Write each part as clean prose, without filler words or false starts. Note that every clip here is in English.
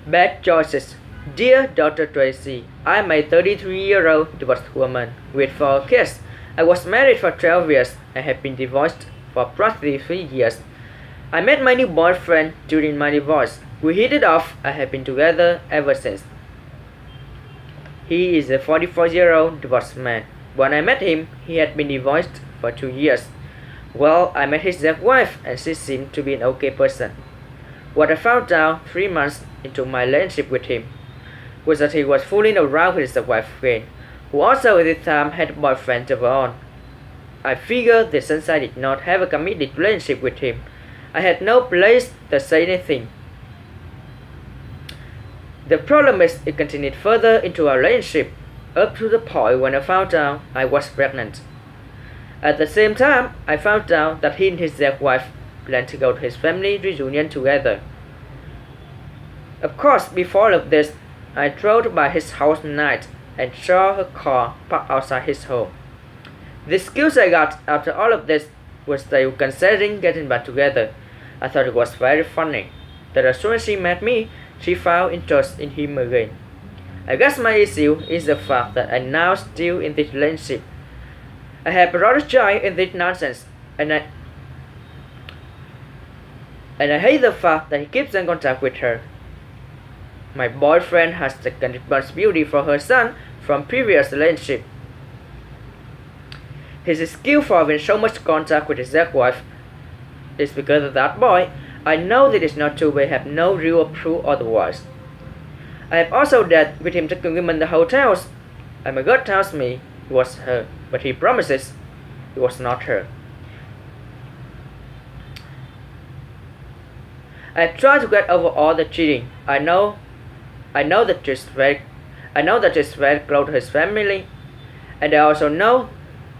Bad choices. Dear Dr. Tracy, I am a 33-year-old divorced woman with 4 kids. I was married for 12 years and have been divorced for approximately 3 years. I met my new boyfriend during my divorce. We hit it off and have been together ever since. He is a 44-year-old divorced man. When I met him, he had been divorced for 2 years. Well, I met his ex-wife and she seemed to be an okay person. What I found out 3 months into my relationship with him was that he was fooling around with his ex-wife again, who also at the time had a boyfriend of her own. I figured that since I did not have a committed relationship with him, I had no place to say anything. The problem is it continued further into our relationship, up to the point when I found out I was pregnant. At the same time, I found out that he and his ex-wife planned to go to his family reunion together. Of course, before all of this, I drove by his house one night and saw her car parked outside his home. The excuse I got after all of this was they were considering getting back together. I thought it was very funny that as soon as she met me, she found interest in him again. I guess my issue is the fact that I'm now still in this relationship. I have a lot of joy in this nonsense, and I hate the fact that he keeps in contact with her. My boyfriend has taken responsibility for her son from previous relationship. His excuse for having so much contact with his ex-wife is because of that boy. I know that it's not true, but I have no real proof otherwise. I have also dealt with him taking women to hotels, and my gut tells me it was her, but he promises it was not her. I have tried to get over all the cheating. I know that she's very close to his family, and I also know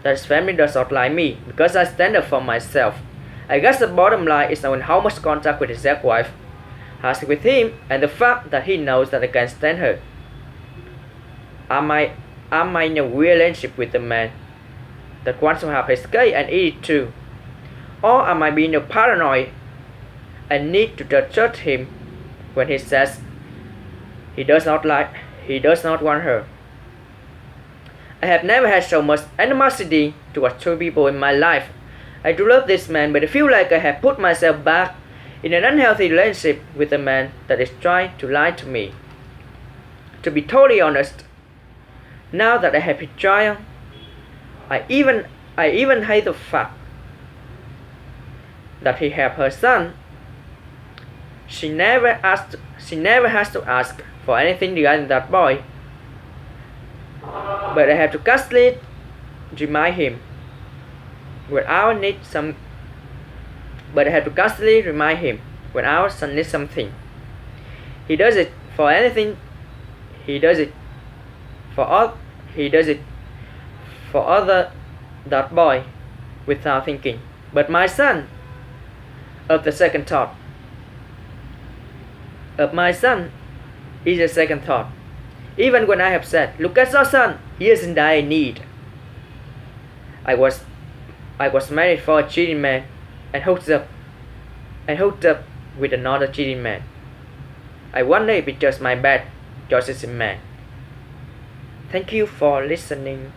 that his family does not like me because I stand up for myself. I guess the bottom line is knowing how much contact with his ex-wife has with him, and the fact that he knows that I can't stand her. Am I in a weird relationship with a man that wants to have his cake and eat it too? Or am I being a paranoid and need to judge him when he says he does not want her? I have never had so much animosity towards two people in my life. I do love this man, but I feel like I have put myself back in an unhealthy relationship with a man that is trying to lie to me. To be totally honest, now that I have his child, I even hate the fact that he have her son. She never has to ask for anything regarding that boy, but I have to constantly remind him when our son needs something. He does it for anything. He does it for that boy without thinking. But my son, of the second thought. Of my son is a second thought. Even when I have said, "Look at your son, he is in dire need." I was married for a cheating man and hooked up with another cheating man. I wonder if it's just my bad choices in man. Thank you for listening.